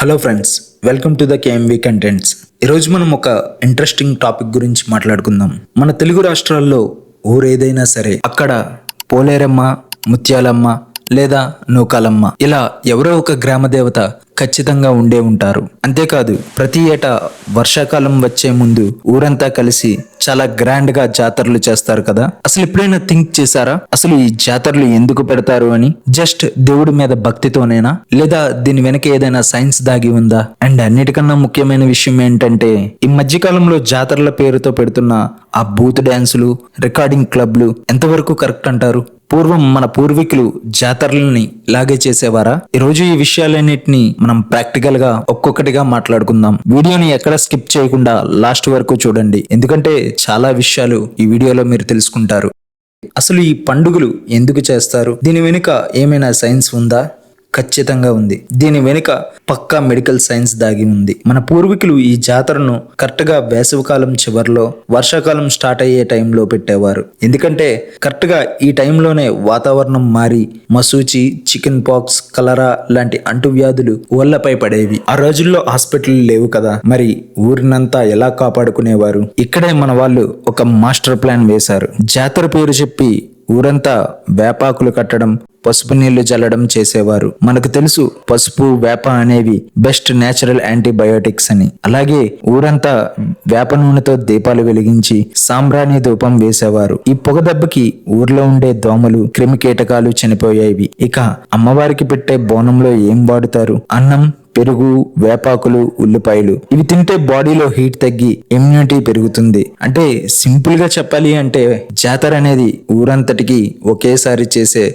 Hello friends, welcome to the KMV contents. ఈరోజు మనం ఒక ఇంట్రెస్టింగ్ టాపిక్ గురించి మాట్లాడుకుందాం. మన తెలుగు రాష్ట్రాల్లో ఊరేదైనా సరే అక్కడ పోలేరమ్మ, ముత్యాలమ్మ లేదా నూకాలమ్మ ఇలా ఎవరో ఒక గ్రామ దేవత ఖచ్చితంగా ఉండే ఉంటారు. అంతేకాదు ప్రతి ఏటా వర్షాకాలం వచ్చే ముందు ఊరంతా కలిసి చాలా గ్రాండ్ గా జాతరలు చేస్తారు కదా. అసలు ఎప్పుడైనా థింక్ చేశారా అసలు ఈ జాతరలు ఎందుకు పెడతారు అని? జస్ట్ దేవుడి మీద భక్తితోనేనా, లేదా దీని వెనక ఏదైనా సైన్స్ దాగి ఉందా? అండ్ అన్నిటికన్నా ముఖ్యమైన విషయం ఏంటంటే ఈ మధ్యకాలంలో జాతరల పేరుతో పెడుతున్న ఆ బూత్ డాన్సులు, రికార్డింగ్ క్లబ్లు ఎంతవరకు కరెక్ట్ అంటారు? పూర్వం మన పూర్వీకులు జాతరలని ఇలాగే చేసేవారా? ఈ రోజు ఈ విషయాలన్నిటిని మనం ప్రాక్టికల్ గా ఒక్కొక్కటిగా మాట్లాడుకుందాం. వీడియోని ఎక్కడ స్కిప్ చేయకుండా లాస్ట్ వరకు చూడండి, ఎందుకంటే చాలా విషయాలు ఈ వీడియోలో మీరు తెలుసుకుంటారు. అసలు ఈ పండుగలు ఎందుకు చేస్తారు? దీని వెనుక ఏమైనా సైన్స్ ఉందా? ఖచ్చితంగా ఉంది. దీని వెనుక పక్కా మెడికల్ సైన్స్ దాగి ఉంది. మన పూర్వీకులు ఈ జాతరను కరెక్ట్ గా వేసవికాలం చివరిలో, వర్షాకాలం స్టార్ట్ అయ్యే టైంలో పెట్టేవారు. ఎందుకంటే కరెక్ట్ గా ఈ టైంలోనే వాతావరణం మారి మసూచి, చికెన్ పాక్స్, కలరా లాంటి అంటువ్యాధులు ఊళ్ళపై పడేవి. ఆ రోజుల్లో హాస్పిటల్ లేవు కదా, మరి ఊరినంతా ఎలా కాపాడుకునేవారు? ఇక్కడే మన వాళ్ళు ఒక మాస్టర్ ప్లాన్ వేశారు. జాతర పేరు చెప్పి ఊరంతా వేపాకులు కట్టడం, పసుపు నీళ్లు చల్లడం చేసేవారు. మనకు తెలుసు పసుపు, వేప అనేవి బెస్ట్ నేచురల్ యాంటీబయోటిక్స్ అని. అలాగే ఊరంతా వేప నూనెతో దీపాలు వెలిగించి సాంబ్రాణి ధూపం వేసేవారు. ఈ పొగ దెబ్బకి ఊర్లో ఉండే దోమలు, క్రిమి కీటకాలు చనిపోయేవి. ఇక అమ్మవారికి పెట్టే బోనంలో ఏం వాడుతారు? అన్నం, పెరుగు, వేపాకులు, ఉల్లిపాయలు. ఇవి తింటే బాడీలో హీట్ తగ్గి ఇమ్యూనిటీ పెరుగుతుంది. అంటే సింపుల్ గా చెప్పాలి అంటే జాతర అనేది ఊరంతటికి ఒకేసారి చేసే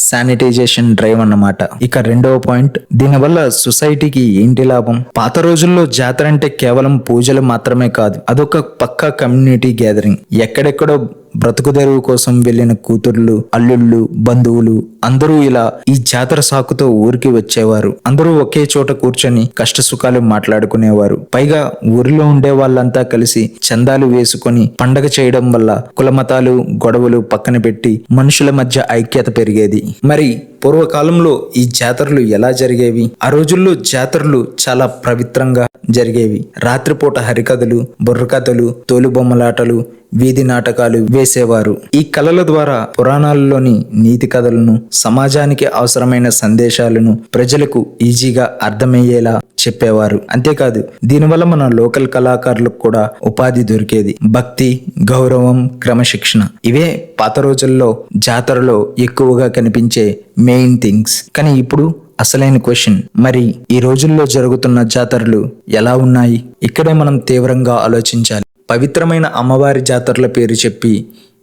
శానిటైజేషన్ డ్రైవ్ అన్నమాట. ఇక రెండవ పాయింట్, దీనివల్ల సొసైటీకి ఏంటి లాభం? పాత రోజుల్లో జాతర అంటే కేవలం పూజలు మాత్రమే కాదు, అదొక పక్కా కమ్యూనిటీ గ్యాదరింగ్. ఎక్కడెక్కడో బ్రతుకుదెరువు కోసం వెళ్లిన కూతుర్లు, అల్లుళ్ళు, బంధువులు అందరూ ఇలా ఈ జాతర సాకుతో ఊరికి వచ్చేవారు. అందరూ ఒకే చోట కూర్చొని కష్ట సుఖాలు మాట్లాడుకునేవారు. పైగా ఊరిలో ఉండే వాళ్ళంతా కలిసి చందాలు వేసుకొని పండగ చేయడం వల్ల కులమతాలు, గొడవలు పక్కన పెట్టి మనుషుల మధ్య ఐక్యత పెరిగేది. మరి పూర్వకాలంలో ఈ జాతరలు ఎలా జరిగేవి? ఆ రోజుల్లో జాతరలు చాలా పవిత్రంగా జరిగేవి. రాత్రిపూట హరికథలు, బుర్రకథలు, తోలుబొమ్మలాటలు, వీధి నాటకాలు వేసేవారు. ఈ కళల ద్వారా పురాణాలలోని నీతి కథలను, సమాజానికి అవసరమైన సందేశాలను ప్రజలకు ఈజీగా అర్థమయ్యేలా చెప్పేవారు. అంతేకాదు దీనివల్ల మన లోకల్ కళాకారులకు కూడా ఉపాధి దొరికేది. భక్తి, గౌరవం, క్రమశిక్షణ ఇవే పాత రోజుల్లో జాతరలో ఎక్కువగా కనిపించే మెయిన్ థింగ్స్. కానీ ఇప్పుడు అసలైన క్వశ్చన్, మరి ఈ రోజుల్లో జరుగుతున్న జాతరలు ఎలా ఉన్నాయి? ఇక్కడే మనం తీవ్రంగా ఆలోచించాలి. పవిత్రమైన అమ్మవారి జాతరల పేరు చెప్పి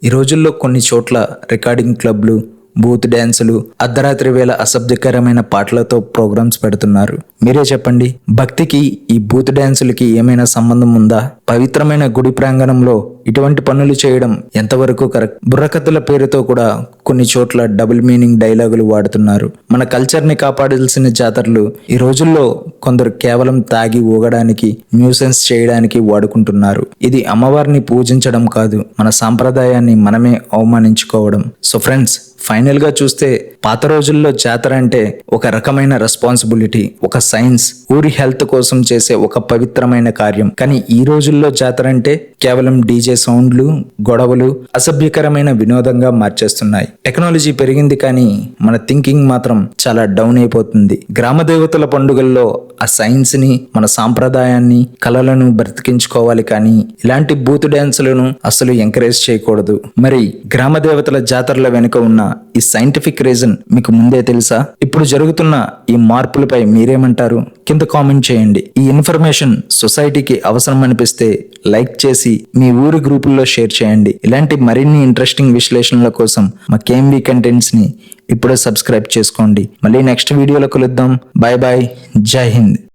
ఈ రోజుల్లో కొన్ని చోట్ల రికార్డింగ్ క్లబ్లు, బూత్ డ్యాన్సులు, అర్ధరాత్రి వేళ అసభ్యకరమైన పాటలతో ప్రోగ్రామ్స్ పెడుతున్నారు. మీరే చెప్పండి, భక్తికి ఈ బూత్ డ్యాన్సులకి ఏమైనా సంబంధం ఉందా? పవిత్రమైన గుడి ప్రాంగణంలో ఇటువంటి పనులు చేయడం ఎంతవరకు కరెక్ట్? బుర్రకథల పేరుతో కూడా కొన్ని చోట్ల డబుల్ మీనింగ్ డైలాగులు వాడుతున్నారు. మన కల్చర్ ని కాపాడాల్సిన జాతరలు ఈ రోజుల్లో కొందరు కేవలం తాగి ఊగడానికి, న్యూసెన్స్ చేయడానికి వాడుకుంటున్నారు. ఇది అమ్మవారిని పూజించడం కాదు, మన సాంప్రదాయాన్ని మనమే అవమానించుకోవడం. సో ఫ్రెండ్స్, ఫైనల్ గా చూస్తే పాత రోజుల్లో జాతర అంటే ఒక రకమైన రెస్పాన్సిబిలిటీ, ఒక సైన్స్, ఊరి హెల్త్ కోసం చేసే ఒక పవిత్రమైన కార్యం. కానీ ఈ రోజుల్లో జాతర అంటే కేవలం డీజే సౌండ్లు, గొడవలు, అసభ్యకరమైన వినోదంగా మార్చేస్తున్నాయి. టెక్నాలజీ పెరిగింది కానీ మన థింకింగ్ మాత్రం చాలా డౌన్ అయిపోతుంది. గ్రామ దేవతల పండుగల్లో ఆ సైన్స్ ని, మన సాంప్రదాయాన్ని, కళలను బ్రతికించుకోవాలి కానీ ఇలాంటి బూత్ డ్యాన్సులను అసలు ఎంకరేజ్ చేయకూడదు. మరి గ్రామ దేవతల జాతరల వెనుక ఉన్న ఈ సైంటిఫిక్ రీజన్ మీకు ముందే తెలుసా? ఇప్పుడు జరుగుతున్న ఈ మార్పులపై మీరేమంటారు? కింద కామెంట్ చేయండి. ఈ ఇన్ఫర్మేషన్ సొసైటీకి అవసరం అనిపిస్తే లైక్ చేసి మీ ఊరి గ్రూపుల్లో షేర్ చేయండి. ఇలాంటి మరిన్ని ఇంట్రెస్టింగ్ విశ్లేషణల కోసం మా కేఎంవి కంటెంట్స్ ని ఇప్పుడే సబ్స్క్రైబ్ చేసుకోండి. మళ్ళీ నెక్స్ట్ వీడియోలో కలుద్దాం. బాయ్ బాయ్, జై హింద్.